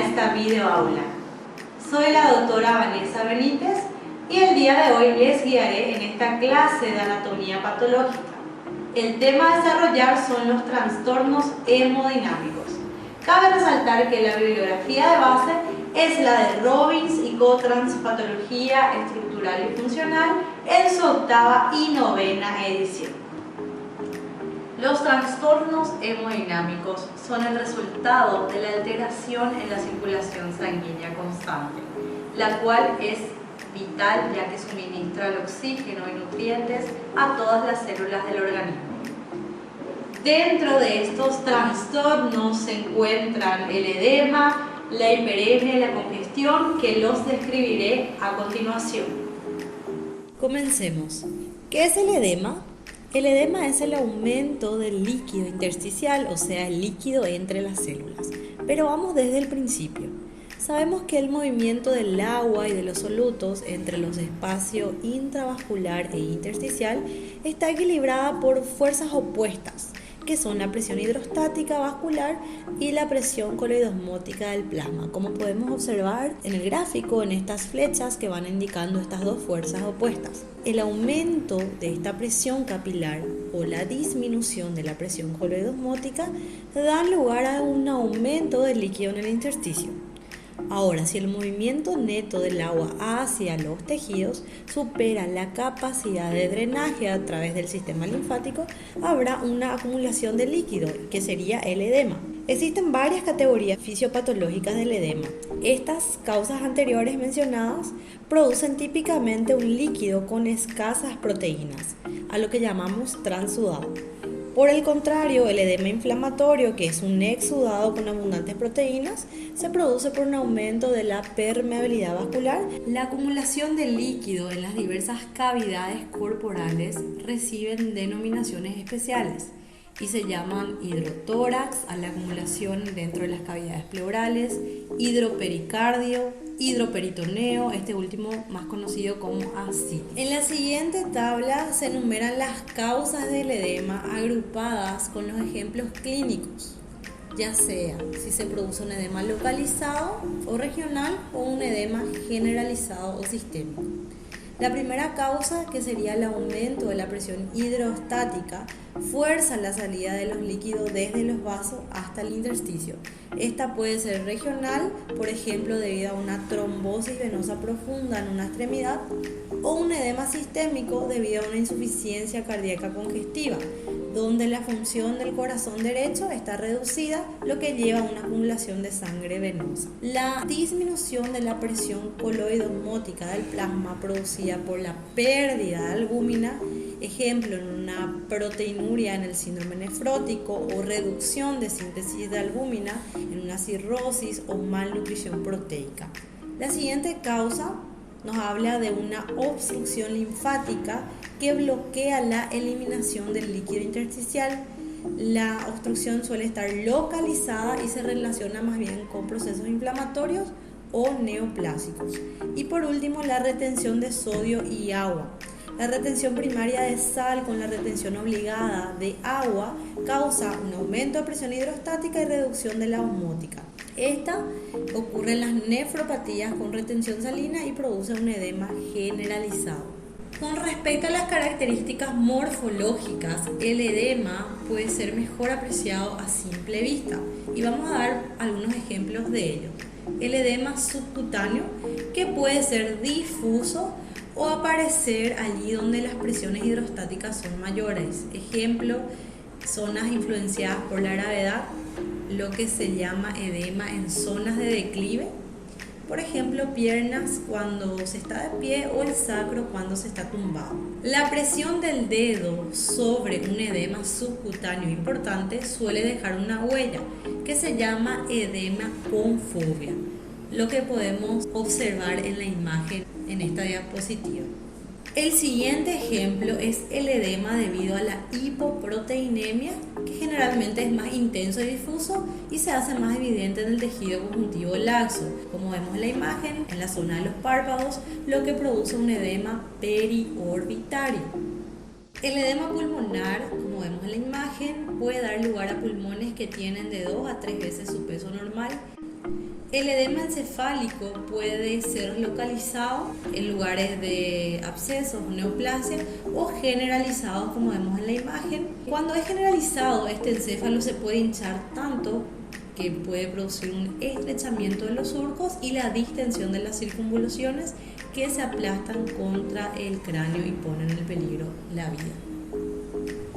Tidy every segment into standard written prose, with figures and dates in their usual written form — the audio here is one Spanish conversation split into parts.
esta videoaula. Soy la doctora Vanessa Benítez y el día de hoy les guiaré en esta clase de anatomía patológica. El tema a desarrollar son los trastornos hemodinámicos. Cabe resaltar que la bibliografía de base es la de Robbins y Cotrans, Patología Estructural y Funcional, en su 8ª y 9ª edición. Los trastornos hemodinámicos son el resultado de la alteración en la circulación sanguínea constante, la cual es vital ya que suministra el oxígeno y nutrientes a todas las células del organismo. Dentro de estos trastornos se encuentran el edema, la hiperemia y la congestión, que los describiré a continuación. Comencemos. ¿Qué es el edema? El edema es el aumento del líquido intersticial, o sea, el líquido entre las células. Pero vamos desde el principio. Sabemos que el movimiento del agua y de los solutos entre los espacios intravascular e intersticial está equilibrada por fuerzas opuestas, que son la presión hidrostática vascular y la presión coloidosmótica del plasma, como podemos observar en el gráfico en estas flechas que van indicando estas dos fuerzas opuestas. El aumento de esta presión capilar o la disminución de la presión coloidosmótica da lugar a un aumento del líquido en el intersticio. Ahora, si el movimiento neto del agua hacia los tejidos supera la capacidad de drenaje a través del sistema linfático, habrá una acumulación de líquido, que sería el edema. Existen varias categorías fisiopatológicas del edema. Estas causas anteriores mencionadas producen típicamente un líquido con escasas proteínas, a lo que llamamos transudado. Por el contrario, el edema inflamatorio, que es un exudado con abundantes proteínas, se produce por un aumento de la permeabilidad vascular. La acumulación de líquido en las diversas cavidades corporales reciben denominaciones especiales y se llaman hidrotórax a la acumulación dentro de las cavidades pleurales, hidropericardio, hidroperitoneo, este último más conocido como ascites. En la siguiente tabla se enumeran las causas del edema agrupadas con los ejemplos clínicos, ya sea si se produce un edema localizado o regional o un edema generalizado o sistémico. La primera causa, que sería el aumento de la presión hidrostática, fuerza la salida de los líquidos desde los vasos hasta el intersticio. Esta puede ser regional, por ejemplo, debido a una trombosis venosa profunda en una extremidad, o un edema sistémico debido a una insuficiencia cardíaca congestiva, donde la función del corazón derecho está reducida, lo que lleva a una acumulación de sangre venosa. La disminución de la presión coloidosmótica del plasma producida por la pérdida de albúmina, ejemplo en una proteinuria en el síndrome nefrótico o reducción de síntesis de albúmina en una cirrosis o malnutrición proteica. La siguiente causa nos habla de una obstrucción linfática que bloquea la eliminación del líquido intersticial. La obstrucción suele estar localizada y se relaciona más bien con procesos inflamatorios o neoplásicos. Y por último, la retención de sodio y agua. La retención primaria de sal con la retención obligada de agua causa un aumento de presión hidrostática y reducción de la osmótica. Esta ocurre en las nefropatías con retención salina y produce un edema generalizado. Con respecto a las características morfológicas, el edema puede ser mejor apreciado a simple vista y vamos a dar algunos ejemplos de ello. El edema subcutáneo, que puede ser difuso o aparecer allí donde las presiones hidrostáticas son mayores. Ejemplo, zonas influenciadas por la gravedad, lo que se llama edema en zonas de declive. Por ejemplo, piernas cuando se está de pie o el sacro cuando se está tumbado. La presión del dedo sobre un edema subcutáneo importante suele dejar una huella que se llama edema con fobia, lo que podemos observar en la imagen en esta diapositiva. El siguiente ejemplo es el edema debido a la hipoproteinemia, que generalmente es más intenso y difuso y se hace más evidente en el tejido conjuntivo laxo, como vemos en la imagen, en la zona de los párpados, lo que produce un edema periorbitario. El edema pulmonar, como vemos en la imagen, puede dar lugar a pulmones que tienen de 2 a 3 veces su peso normal. El edema encefálico puede ser localizado en lugares de abscesos o neoplasia o generalizado como vemos en la imagen. Cuando es generalizado, este encéfalo se puede hinchar tanto que puede producir un estrechamiento de los surcos y la distensión de las circunvoluciones que se aplastan contra el cráneo y ponen en peligro la vida.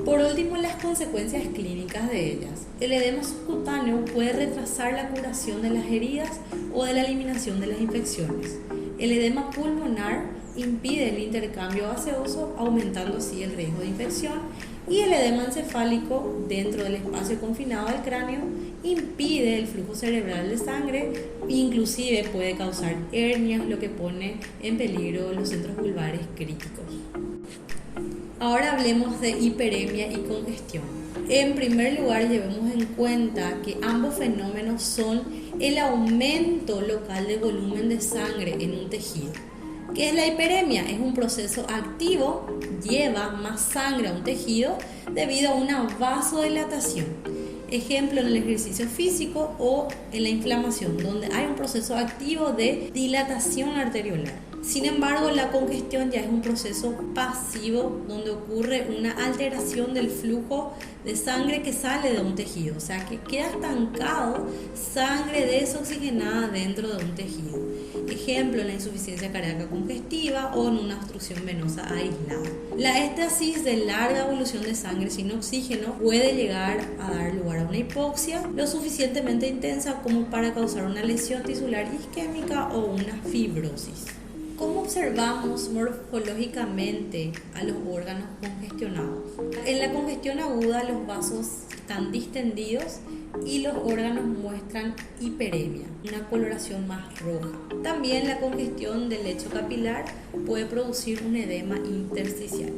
Por último, las consecuencias clínicas de ellas. El edema subcutáneo puede retrasar la curación de las heridas o de la eliminación de las infecciones. El edema pulmonar impide el intercambio gaseoso, aumentando así el riesgo de infección. Y el edema encefálico, dentro del espacio confinado del cráneo, impide el flujo cerebral de sangre, inclusive puede causar hernias, lo que pone en peligro los centros vulvares críticos. Ahora hablemos de hiperemia y congestión. En primer lugar, llevemos en cuenta que ambos fenómenos son el aumento local de volumen de sangre en un tejido. ¿Qué es la hiperemia? Es un proceso activo, lleva más sangre a un tejido debido a una vasodilatación. Ejemplo en el ejercicio físico o en la inflamación, donde hay un proceso activo de dilatación arteriolar. Sin embargo, la congestión ya es un proceso pasivo donde ocurre una alteración del flujo de sangre que sale de un tejido, o sea que queda estancado sangre desoxigenada dentro de un tejido. Ejemplo en la insuficiencia cardíaca congestiva o en una obstrucción venosa aislada. La éstasis de larga evolución de sangre sin oxígeno puede llegar a dar lugar a una hipoxia lo suficientemente intensa como para causar una lesión tisular isquémica o una fibrosis. ¿Cómo observamos morfológicamente a los órganos congestionados? En la congestión aguda los vasos están distendidos y los órganos muestran hiperemia, una coloración más roja. También la congestión del lecho capilar puede producir un edema intersticial.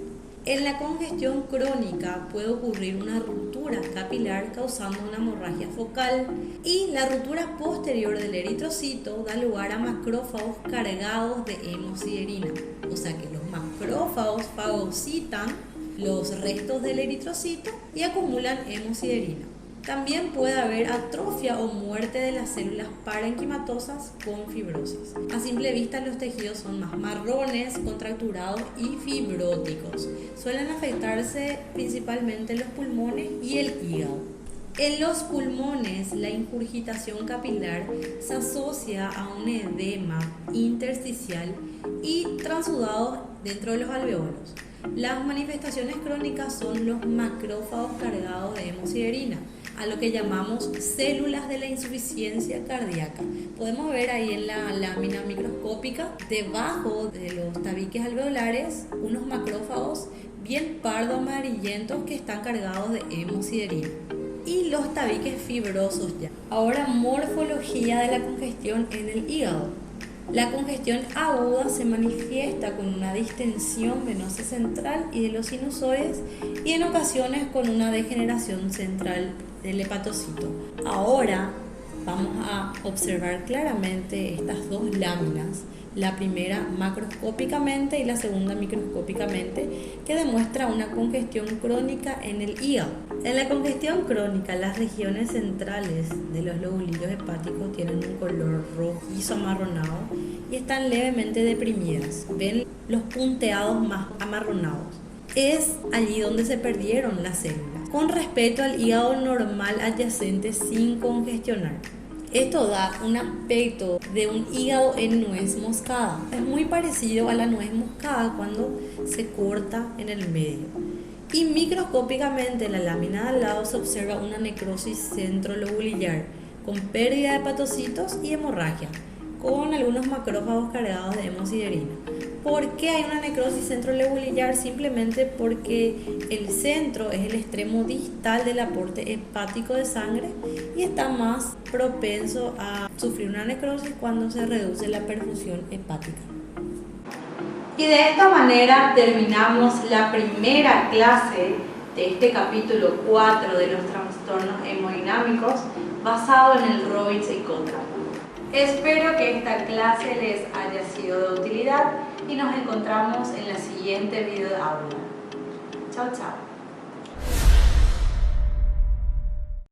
En la congestión crónica puede ocurrir una ruptura capilar causando una hemorragia focal y la ruptura posterior del eritrocito da lugar a macrófagos cargados de hemosiderina. O sea que los macrófagos fagocitan los restos del eritrocito y acumulan hemosiderina. También puede haber atrofia o muerte de las células parenquimatosas con fibrosis. A simple vista los tejidos son más marrones, contracturados y fibróticos. Suelen afectarse principalmente los pulmones y el hígado. En los pulmones, la ingurgitación capilar se asocia a un edema intersticial y transudado dentro de los alveolos. Las manifestaciones crónicas son los macrófagos cargados de hemosiderina, a lo que llamamos células de la insuficiencia cardíaca. Podemos ver ahí en la lámina microscópica, debajo de los tabiques alveolares, unos macrófagos bien pardo amarillentos que están cargados de hemosiderina. Y los tabiques fibrosos ya. Ahora, morfología de la congestión en el hígado. La congestión aguda se manifiesta con una distensión venosa central y de los sinusoides y en ocasiones con una degeneración central del hepatocito. Ahora vamos a observar claramente estas dos láminas, la primera macroscópicamente y la segunda microscópicamente, que demuestra una congestión crónica en el hígado. En la congestión crónica, las regiones centrales de los lobulillos hepáticos tienen un color rojizo amarronado y están levemente deprimidas. Ven los punteados más amarronados. Es allí donde se perdieron las células, con respecto al hígado normal adyacente sin congestionar. Esto da un aspecto de un hígado en nuez moscada. Es muy parecido a la nuez moscada cuando se corta en el medio. Y microscópicamente en la lámina de al lado se observa una necrosis centrolobulillar con pérdida de hepatocitos y hemorragia, con algunos macrófagos cargados de hemosiderina. ¿Por qué hay una necrosis centrolobulillar? Simplemente porque el centro es el extremo distal del aporte hepático de sangre y está más propenso a sufrir una necrosis cuando se reduce la perfusión hepática. Y de esta manera terminamos la primera clase de este capítulo 4 de los trastornos hemodinámicos basado en el Robbins y Cottrell. Espero que esta clase les haya sido de utilidad y nos encontramos en la siguiente video aula. Chao, chao.